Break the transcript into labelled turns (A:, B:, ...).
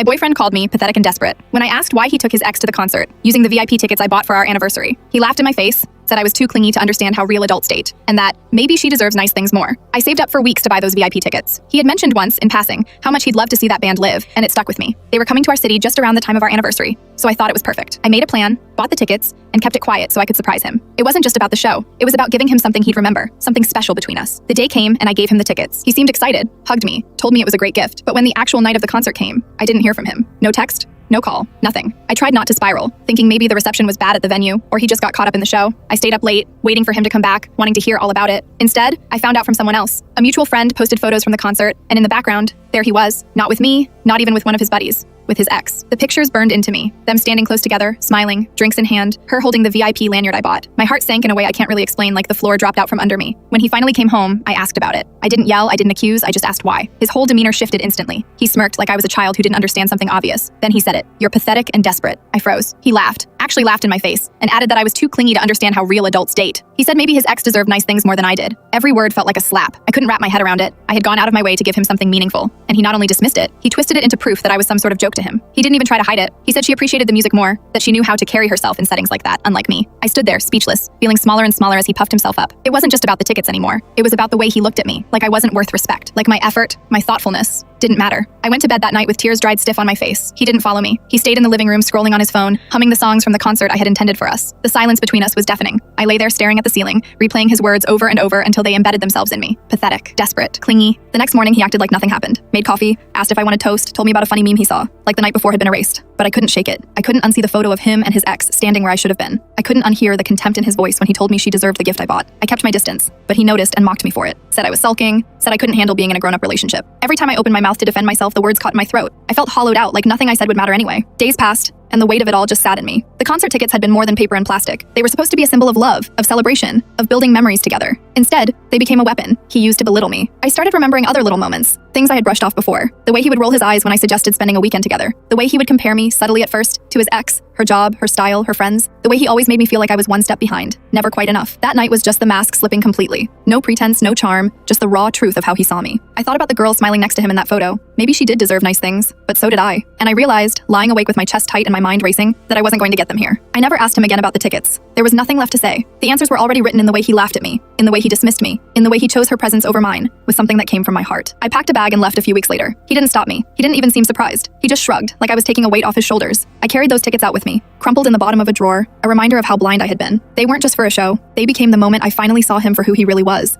A: My boyfriend called me pathetic and desperate when I asked why he took his ex to the concert, using the VIP tickets I bought for our anniversary. He laughed in my face, said I was too clingy to understand how real adults date, and that maybe she deserves nice things more. I saved up for weeks to buy those VIP tickets. He had mentioned once, in passing, how much he'd love to see that band live, and it stuck with me. They were coming to our city just around the time of our anniversary, so I thought it was perfect. I made a plan, bought the tickets, and kept it quiet so I could surprise him. It wasn't just about the show. It was about giving him something he'd remember, something special between us. The day came, and I gave him the tickets. He seemed excited, hugged me, told me it was a great gift. But when the actual night of the concert came, I didn't hear from him. No text, no call, nothing. I tried not to spiral, thinking maybe the reception was bad at the venue, or he just got caught up in the show. I stayed up late, waiting for him to come back, wanting to hear all about it. Instead, I found out from someone else. A mutual friend posted photos from the concert, and in the background, there he was, not with me, not even with one of his buddies, with his ex. The pictures burned into me, them standing close together, smiling, drinks in hand, her holding the VIP lanyard I bought. My heart sank in a way I can't really explain, like the floor dropped out from under me. When he finally came home, I asked about it. I didn't yell, I didn't accuse, I just asked why. His whole demeanor shifted instantly. He smirked like I was a child who didn't understand something obvious. Then he said it, "You're pathetic and desperate." I froze. He laughed, actually laughed in my face, and added that I was too clingy to understand how real adults date. He said maybe his ex deserved nice things more than I did. Every word felt like a slap. I couldn't wrap my head around it. I had gone out of my way to give him something meaningful, and he not only dismissed it, he twisted it into proof that I was some sort of joke to him. He didn't even try to hide it. He said she appreciated the music more, that she knew how to carry herself in settings like that, unlike me. I stood there, speechless, feeling smaller and smaller as he puffed himself up. It wasn't just about the tickets anymore. It was about the way he looked at me, like I wasn't worth respect, like my effort, my thoughtfulness didn't matter. I went to bed that night with tears dried stiff on my face. He didn't follow me. He stayed in the living room scrolling on his phone, humming the songs from the concert I had intended for us. The silence between us was deafening. I lay there staring at the ceiling, replaying his words over and over until they embedded themselves in me. Pathetic, desperate, clingy. The next morning he acted like nothing happened. Made coffee, asked if I wanted toast, told me about a funny meme he saw, like the night before had been erased. But I couldn't shake it. I couldn't unsee the photo of him and his ex standing where I should have been. I couldn't unhear the contempt in his voice when he told me she deserved the gift I bought. I kept my distance, but he noticed and mocked me for it. Said I was sulking, said I couldn't handle being in a grown-up relationship. Every time I opened my mouth to defend myself, the words caught in my throat. I felt hollowed out, like nothing I said would matter anyway. Days passed, and the weight of it all just sat in me. The concert tickets had been more than paper and plastic. They were supposed to be a symbol of love, of celebration, of building memories together. Instead, they became a weapon he used to belittle me. I started remembering other little moments, things I had brushed off before. The way he would roll his eyes when I suggested spending a weekend together. The way he would compare me, subtly at first, to his ex, her job, her style, her friends. The way he always made me feel like I was one step behind, never quite enough. That night was just the mask slipping completely. No pretense, no charm, just the raw truth of how he saw me. I thought about the girl smiling next to him in that photo. Maybe she did deserve nice things, but so did I. And I realized, lying awake with my chest tight and my mind racing, that I wasn't going to get them here. I never asked him again about the tickets. There was nothing left to say. The answers were already written in the way he laughed at me, in the way he dismissed me, in the way he chose her presence over mine, with something that came from my heart. I packed a bag and left a few weeks later. He didn't stop me. He didn't even seem surprised. He just shrugged, like I was taking a weight off his shoulders. I carried those tickets out with me, crumpled in the bottom of a drawer, a reminder of how blind I had been. They weren't just for a show. They became the moment I finally saw him for who he really was.